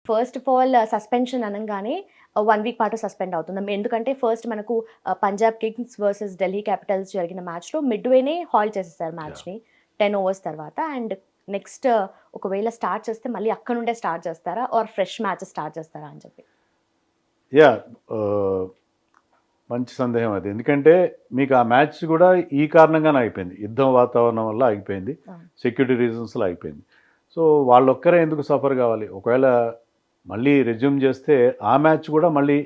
First of all suspension అనగానే 1 week పాటు suspend అవుతుంది. ఎందుకంటే ఫస్ట్ మనకు Punjab Kings versus Delhi Capitals జరిగిన మ్యాచ్లో మిడ్వేనే హాల్ట్ చేసేసారు మ్యాచ్ని 10 ఓవర్స్ తర్వాత. అండ్ నెక్స్ట్ ఒకవేళ స్టార్ట్ చేస్తే మళ్ళీ అక్కడ నుండే స్టార్ట్ చేస్తారా ఆర్ ఫ్రెష్ మ్యాచ్ స్టార్ట్ చేస్తారా అని చెప్పి. యా మంచి సందేహం అది. ఎందుకంటే మీకు ఆ మ్యాచ్ కూడా ఈ కారణంగానే అయిపోయింది, యుద్ధం వాతావరణం వల్ల ఆగిపోయింది, సెక్యూరిటీ రీజన్స్లో అయిపోయింది. సో వాళ్ళొక్కరే ఎందుకు సఫర్ కావాలి? ఒకవేళ మళ్ళీ రెజ్యూమ్ చేస్తే ఆ మ్యాచ్ కూడా మళ్ళీ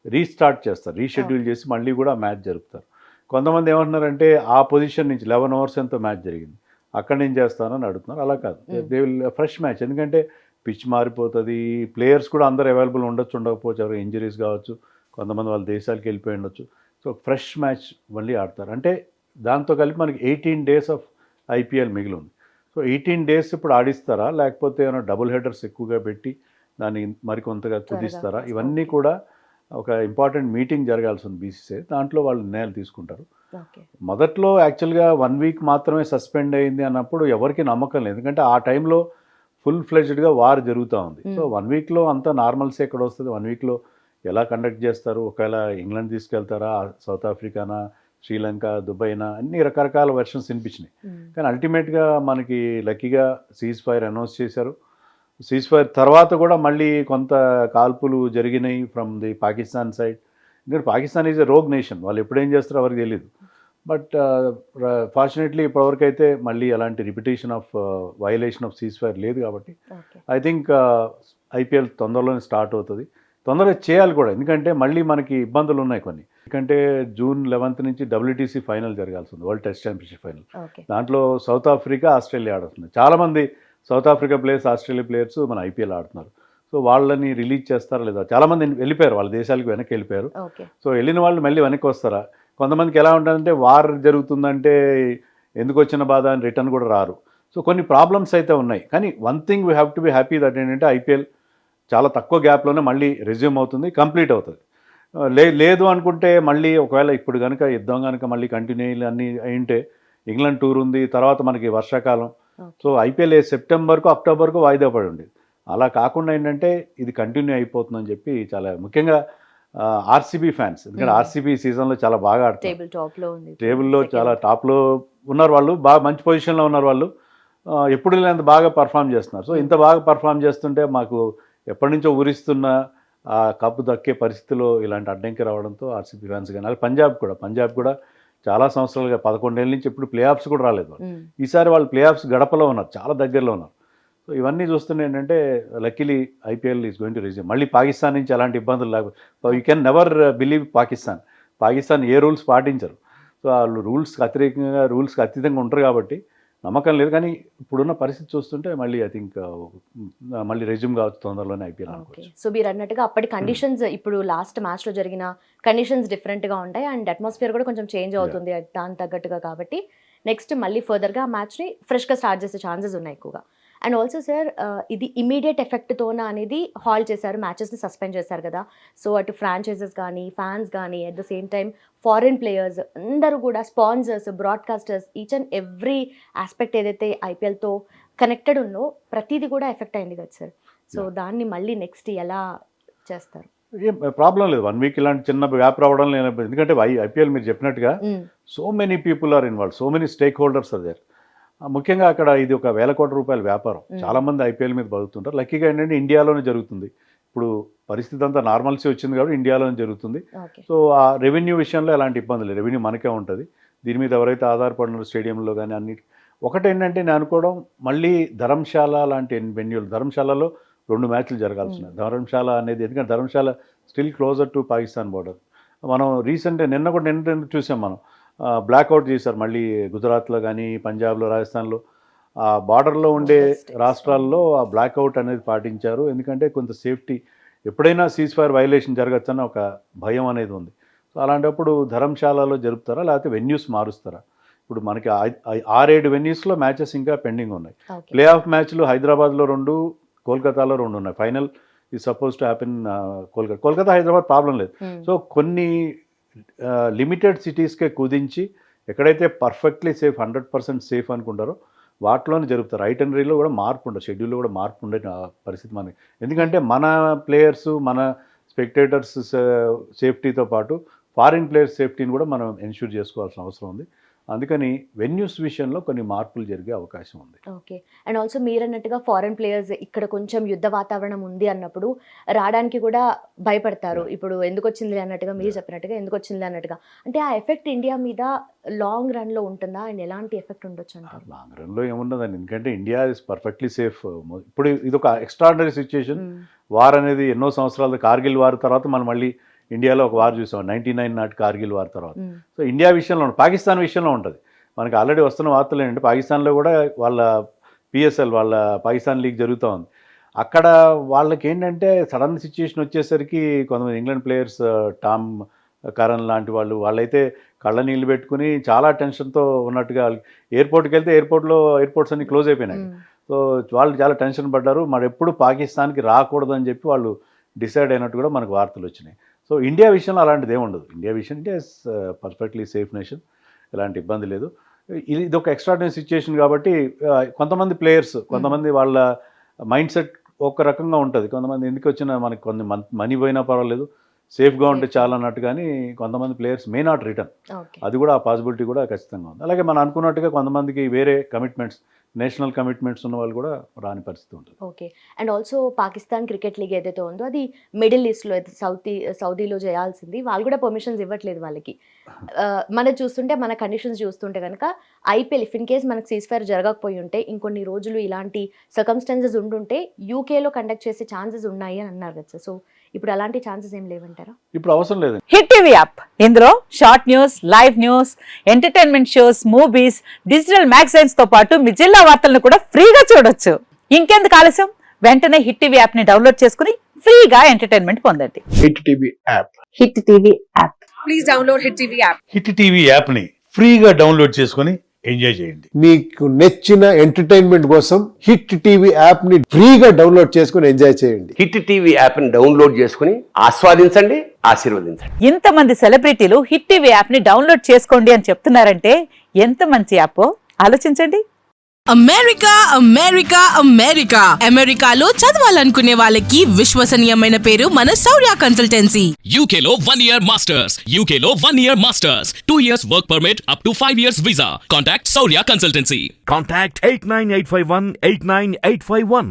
రీస్టార్ట్ చేస్తారు, రీషెడ్యూల్ చేసి మళ్ళీ కూడా మ్యాచ్ జరుపుతారు. కొంతమంది ఏమంటున్నారంటే ఆ పొజిషన్ నుంచి 11 ఓవర్స్ ఎంతో మ్యాచ్ జరిగింది, అక్కడి నుంచి చేస్తానని అడుగుతున్నారు. అలా కాదు, దే విల్ ఫ్రెష్ మ్యాచ్. ఎందుకంటే పిచ్ మారిపోతుంది, ప్లేయర్స్ కూడా అందరు అవైలబుల్ ఉండొచ్చు, ఉండకపోవచ్చు, ఎవరు ఇంజరీస్ కావచ్చు, కొంతమంది వాళ్ళ దేశాలకు వెళ్ళిపోయి ఉండొచ్చు. సో ఫ్రెష్ మ్యాచ్ మళ్ళీ ఆడతారు. అంటే దాంతో కలిపి మనకి 18 days ఆఫ్ ఐపీఎల్ మిగిలి ఉంది. సో 18 days ఇప్పుడు ఆడిస్తారా, లేకపోతే ఏమైనా డబుల్ హెడర్స్ ఎక్కువగా పెట్టి దాన్ని మరికొంతగా కుదిస్తారా? ఇవన్నీ కూడా ఒక ఇంపార్టెంట్ మీటింగ్ జరగాల్సి ఉంది బీసీసీఐ. దాంట్లో వాళ్ళు నిర్ణయాలు తీసుకుంటారు. మొదట్లో యాక్చువల్గా 1 వీక్ మాత్రమే సస్పెండ్ అయింది అన్నప్పుడు ఎవరికి నమ్మకం లేదు, ఎందుకంటే ఆ టైంలో ఫుల్ ఫ్లెడ్జ్డ్గా వార్ జరుగుతూ ఉంది. సో 1 వీక్లో అంతా నార్మల్సీ ఎక్కడ వస్తుంది? 1 వీక్లో ఎలా కండక్ట్ చేస్తారు? ఒకవేళ ఇంగ్లాండ్ తీసుకెళ్తారా, సౌత్ ఆఫ్రికానా, శ్రీలంక, దుబాయ్నా, అన్ని రకరకాల వెర్షన్స్ వినిపించినాయి. కానీ అల్టిమేట్గా మనకి లక్కీగా సీజ్ ఫైర్ అనౌన్స్ చేశారు. సీజ్ ఫైర్ తర్వాత కూడా మళ్ళీ కొంత కాల్పులు జరిగినాయి ఫ్రమ్ ది పాకిస్తాన్ సైడ్. ఎందుకంటే Pakistan is a rogue nation, వాళ్ళు ఎప్పుడేం చేస్తారో ఎవరికి తెలియదు. బట్ ఫార్చునేట్లీ ఇప్పటివరకు అయితే మళ్ళీ అలాంటి repetition of violation of cease fire లేదు. కాబట్టి ఐ థింక్ ఐపీఎల్ తొందరలోనే స్టార్ట్ అవుతుంది. తొందరగా చేయాలి కూడా, ఎందుకంటే మళ్ళీ మనకి ఇబ్బందులు ఉన్నాయి కొన్ని. ఎందుకంటే June 11th నుంచి WTC ఫైనల్ జరగాల్సి ఉంది, వరల్డ్ టెస్ట్ ఛాంపియన్షిప్ ఫైనల్. దాంట్లో సౌత్ ఆఫ్రికా, ఆస్ట్రేలియా ఆడుతుంది. చాలామంది south Africa players, Australia players మన ఐపీఎల్ ఆడుతున్నారు. సో వాళ్ళని రిలీజ్ చేస్తారా లేదా? చాలామంది వెళ్ళిపోయారు, వాళ్ళ దేశాలకు వెనక్కి వెళ్ళిపోయారు. సో వెళ్ళిన వాళ్ళు మళ్ళీ వెనక్కి వస్తారా? కొంతమందికి ఎలా ఉంటుందంటే వార్ జరుగుతుందంటే ఎందుకు వచ్చిన బాధ అని రిటర్న్ కూడా రారు. సో కొన్ని ప్రాబ్లమ్స్ అయితే ఉన్నాయి. కానీ one thing we have to be happy that ఏంటంటే ఐపీఎల్ చాలా తక్కువ గ్యాప్లోనే మళ్ళీ రెజ్యూమ్ అవుతుంది, కంప్లీట్ అవుతుంది. లేదు అనుకుంటే మళ్ళీ ఒకవేళ ఇప్పుడు కనుక యుద్ధం కనుక మళ్ళీ కంటిన్యూ అన్నీ అయింటే ఇంగ్లాండ్ టూర్ ఉంది, తర్వాత మనకి వర్షాకాలం. సో ఐపీఎల్ సెప్టెంబర్కు అక్టోబర్కు వాయిదా పడి ఉండేది. అలా కాకుండా ఏంటంటే ఇది కంటిన్యూ అయిపోతుందని చెప్పి చాలా ముఖ్యంగా ఆర్సీబీ ఫ్యాన్స్, ఎందుకంటే ఆర్సీబీ సీజన్లో చాలా బాగా ఆడుతున్నారు, టేబుల్లో చాలా టాప్లో ఉన్నారు వాళ్ళు, బాగా మంచి పొజిషన్లో ఉన్నారు వాళ్ళు, ఎప్పుడు లేనంత బాగా పర్ఫామ్ చేస్తున్నారు. సో ఇంత బాగా పర్ఫామ్ చేస్తుంటే మాకు ఎప్పటి నుంచో ఊరిస్తున్న ఆ కప్పు దక్కే పరిస్థితిలో ఇలాంటి అడ్డంకి రావడంతో ఆర్సీబీ ఫ్యాన్స్ కానీ, అలాగే పంజాబ్ కూడా చాలా సంవత్సరాలుగా 11 ఏళ్ళ నుంచి ఎప్పుడు ప్లే ఆఫ్స్ కూడా రాలేదు. ఈసారి వాళ్ళు ప్లే ఆఫ్స్ గడపలో ఉన్నారు, చాలా దగ్గరలో ఉన్నారు. సో ఇవన్నీ చూస్తుంటే ఏంటంటే luckily IPL is going to resume. మళ్ళీ పాకిస్తాన్ నుంచి అలాంటి ఇబ్బందులు లేకపోతే you can never believe Pakistan ఏ రూల్స్ పాటించరు. సో వాళ్ళు రూల్స్కి అతీతంగా ఉంటారు కాబట్టి నమ్మకం లేదు. కానీ ఇప్పుడున్న పరిస్థితి చూస్తుంటే మళ్ళీ ఐ థింక్ మళ్ళీ రెజ్యూమ్ కావచ్చు తొందరలోనే ఐపీఎల్ అనుకోవచ్చు. సో మీరు అన్నట్టుగా అప్పటి కండిషన్స్ ఇప్పుడు లాస్ట్ మ్యాచ్లో జరిగిన కండిషన్స్ డిఫరెంట్గా ఉంటాయి అండ్ అట్మాస్ఫియర్ కూడా కొంచెం చేంజ్ అవుతుంది దానికి తగ్గట్టుగా. కాబట్టి నెక్స్ట్ మళ్ళీ ఫర్దర్గా మ్యాచ్ని ఫ్రెష్గా స్టార్ట్ చేసే ఛాన్సెస్ ఉన్నాయి ఎక్కువగా. అండ్ ఆల్సో సార్ ఇది ఇమీడియట్ ఎఫెక్ట్తోన అనేది హాల్ట్ చేశారు, మ్యాచెస్ని సస్పెండ్ చేశారు కదా. సో అటు ఫ్రాంచైజెస్ కానీ, ఫ్యాన్స్ కానీ, at the same time foreign players అందరూ కూడా, sponsors, broadcasters, each and every aspect ఏదైతే ఐపీఎల్తో కనెక్టెడ్ ఉందో ప్రతిదీ కూడా ఎఫెక్ట్ అయింది కదా సార్. సో దాన్ని మళ్ళీ నెక్స్ట్ ఎలా చేస్తారు? ఏం ప్రాబ్లం లేదు, 1 వీక్ ఇలాంటి చిన్న గ్యాప్ రావడం లేదు. ఎందుకంటే ఐపీఎల్ మీరు చెప్పినట్టుగా so many people are involve, so many stakeholders are there. ముఖ్యంగా అక్కడ ఇది ఒక ₹1,000 కోట్ల వ్యాపారం, చాలామంది ఐపీఎల్ మీద బతుకుతుంటారు. లక్కీగా ఏంటంటే ఇండియాలోనే జరుగుతుంది. ఇప్పుడు పరిస్థితి అంతా నార్మల్సీ వచ్చింది కాబట్టి ఇండియాలోనే జరుగుతుంది. సో ఆ రెవెన్యూ విషయంలో ఎలాంటి ఇబ్బంది లేదు, రెవెన్యూ మనకే ఉంటుంది. దీని మీద ఎవరైతే ఆధారపడినారో స్టేడియంలో కానీ అన్నిటి. ఒకటేంటంటే నేను అనుకోవడం మళ్ళీ ధర్మశాల లాంటి వెన్యూలు, ధర్మశాలలో 2 మ్యాచ్లు జరగాల్సినాయి. ధర్మశాల అనేది ఎందుకంటే Dharamshala still closer to Pakistan border. మనం రీసెంట్గా నిన్న చూసాం, మనం బ్లాక్అవుట్ చేశారు మళ్ళీ గుజరాత్లో కానీ, పంజాబ్లో, రాజస్థాన్లో, ఆ బార్డర్లో ఉండే రాష్ట్రాల్లో ఆ బ్లాక్అవుట్ అనేది పాటించారు. ఎందుకంటే కొంత సేఫ్టీ, ఎప్పుడైనా సీజ్ ఫైర్ వైలేషన్ జరగచ్చన్న ఒక భయం అనేది ఉంది. సో అలాంటప్పుడు ధర్మశాలలో జరుపుతారా లేకపోతే వెన్యూస్ మారుస్తారా? ఇప్పుడు మనకి 6-7 వెన్యూస్లో మ్యాచెస్ ఇంకా పెండింగ్ ఉన్నాయి. ప్లే ఆఫ్ మ్యాచ్లు హైదరాబాద్లో 2, కోల్కతాలో 2 ఉన్నాయి. ఫైనల్ ఈ suppose to happen Kolkata, Hyderabad problem లేదు. సో కొన్ని లిమిటెడ్ సిటీస్కే కుదించి ఎక్కడైతే పర్ఫెక్ట్లీ సేఫ్ 100% సేఫ్ అనుకుంటారో వాటిలోనే జరుగుతాయి. ఐటనరీలో కూడా మార్పు ఉండదు, షెడ్యూల్లో కూడా మార్పు ఉండే పరిస్థితి మనకి. ఎందుకంటే మన ప్లేయర్స్, మన స్పెక్టేటర్స్ సేఫ్టీతో పాటు ఫారిన్ ప్లేయర్స్ సేఫ్టీని కూడా మనం ఎన్ష్యూర్ చేసుకోవాల్సిన అవసరం ఉంది. అందుకని వెన్యూస్ విషయంలో కొన్ని మార్పులు జరిగే అవకాశం ఉంది. ఓకే. అండ్ ఆల్సో మీరు అన్నట్టుగా ఫారెన్ ప్లేయర్స్ ఇక్కడ కొంచెం యుద్ధ వాతావరణం ఉంది అన్నప్పుడు రావడానికి కూడా భయపడతారు. ఇప్పుడు ఎందుకు వచ్చింది అన్నట్టుగా మీరు చెప్పినట్టుగా ఎందుకు వచ్చింది అన్నట్టుగా, అంటే ఆ ఎఫెక్ట్ ఇండియా మీద లాంగ్ రన్లో ఉంటుందా అండ్ ఎలాంటి ఎఫెక్ట్ ఉండొచ్చు అంటారు? లాంగ్ రన్లో ఏముండదండి, ఎందుకంటే ఇండియా ఇస్ పర్ఫెక్ట్లీ సేఫ్. ఇప్పుడు ఇది ఒక ఎక్స్ట్రాడినరీ సిచ్యుయేషన్. వార్ అనేది ఎన్నో సంవత్సరాలు, కార్గిల్ వార్ తర్వాత మనం మళ్ళీ ఇండియాలో ఒక వార్ చూసాం 99 నాటి కార్గిల్ వార్ తర్వాత. సో ఇండియా విషయంలో పాకిస్తాన్ విషయంలో ఉంటుంది. మనకి ఆల్రెడీ వస్తున్న వార్తలు ఏంటంటే పాకిస్తాన్లో కూడా వాళ్ళ PSL, వాళ్ళ పాకిస్తాన్ లీగ్ జరుగుతూ ఉంది. అక్కడ వాళ్ళకి ఏంటంటే సడన్ సిచ్యుయేషన్ వచ్చేసరికి కొంతమంది ఇంగ్లాండ్ ప్లేయర్స్, టామ్ కరన్ లాంటి వాళ్ళైతే కళ్ళ నీళ్ళు పెట్టుకుని చాలా టెన్షన్తో ఉన్నట్టుగా, ఎయిర్పోర్ట్కి వెళ్తే ఎయిర్పోర్ట్స్ అన్ని క్లోజ్ అయిపోయినాయి. సో వాళ్ళు చాలా టెన్షన్ పడ్డారు. మరి ఎప్పుడు పాకిస్తాన్కి రాకూడదని చెప్పి వాళ్ళు డిసైడ్ అయినట్టు కూడా మనకు వార్తలు వచ్చినాయి. సో ఇండియా విషయంలో అలాంటిది ఏమి ఉండదు. ఇండియా విషయం అంటే పర్ఫెక్ట్లీ సేఫ్ నేషన్, ఎలాంటి ఇబ్బంది లేదు. ఇది ఒక ఎక్స్ట్రాడినరీ సిచ్యుయేషన్ కాబట్టి కొంతమంది ప్లేయర్స్, కొంతమంది వాళ్ళ మైండ్ సెట్ ఒక రకంగా ఉంటుంది. కొంతమంది ఎందుకు వచ్చినా మనకి కొన్ని మనీ పోయినా పర్వాలేదు, సేఫ్గా ఉంటే చాలా అన్నట్టు. కానీ కొంతమంది ప్లేయర్స్ మే నాట్ రిటర్న్, అది కూడా ఆ పాసిబిలిటీ కూడా ఖచ్చితంగా ఉంది. అలాగే మనం అనుకున్నట్టుగా కొంతమందికి వేరే కమిట్మెంట్స్, నేషనల్ కమిట్మెంట్స్ ఉన్న వాళ్ళు కూడా రాని పరిస్థితి ఉంటుంది. Okay. And also Pakistan cricket league ఏదైతే ఉందో అది మిడిల్ ఈస్ట్లో, సౌదీలో చేయాల్సింది, వాళ్ళు కూడా పర్మిషన్స్ ఇవ్వట్లేదు వాళ్ళకి. మనం చూస్తుంటే, మన కండిషన్స్ చూస్తుంటే కనుక IPL ఇఫ్ ఇన్ కేస్ మనకు సీజ్ఫైర్ జరగకపోయి ఉంటే, ఇంకొన్ని రోజులు ఇలాంటి సర్కమ్స్టాన్సెస్ ఉండుంటే UKలో కండక్ట్ చేసే ఛాన్సెస్ ఉన్నాయి అని అన్నారు కదా. సో ఇప్పుడు అలాంటి ఛాన్సెస్ ఏం లేవంటారా? ఇప్పుడు అవసరం లేదు. హిట్ టీవీ యాప్, ఇందులో short news, live news, entertainment shows, movies, digital magazines తో పాటు మీ జిల్లా వార్తలను కూడా ఫ్రీగా చూడొచ్చు. ఇంకెందుకు ఆలస్యం, వెంటనే హిట్ టీవీ యాప్ ని డౌన్లోడ్ చేసుకుని ఫ్రీగా ఎంటర్టైన్మెంట్ పొందండి. Hit TV app. Hit TV app. Please download hit TV app. Hit TV యాప్ని ఫ్రీగా డౌన్లోడ్ చేసుకొని ఎంజాయ్ చేయండి. మీకు నచ్చిన ఎంటర్టైన్మెంట్ కోసం హిట్ టీవీ యాప్ ని ఫ్రీగా డౌన్లోడ్ చేసుకుని ఎంజాయ్ చేయండి. హిట్ టీవీ యాప్ ని డౌన్లోడ్ చేసుకుని ఆస్వాదించండి, ఆశీర్వదించండి. ఇంతమంది సెలబ్రిటీలు హిట్ టీవీ యాప్ ని డౌన్లోడ్ చేసుకోండి అని చెప్తున్నారంటే ఎంత మంచి యాప్ ఆలోచించండి. అమెరికా అమెరికాలో చదవాలనుకునే వాళ్ళకి విశ్వసనీయమైన పేరు మన శౌర్య కన్సల్టెన్సీ. UK లో 1 year masters. UK లో 1 year masters. 2 years work permit up to 5 years visa. Contact Saurya Consultancy. Contact 89851 89851.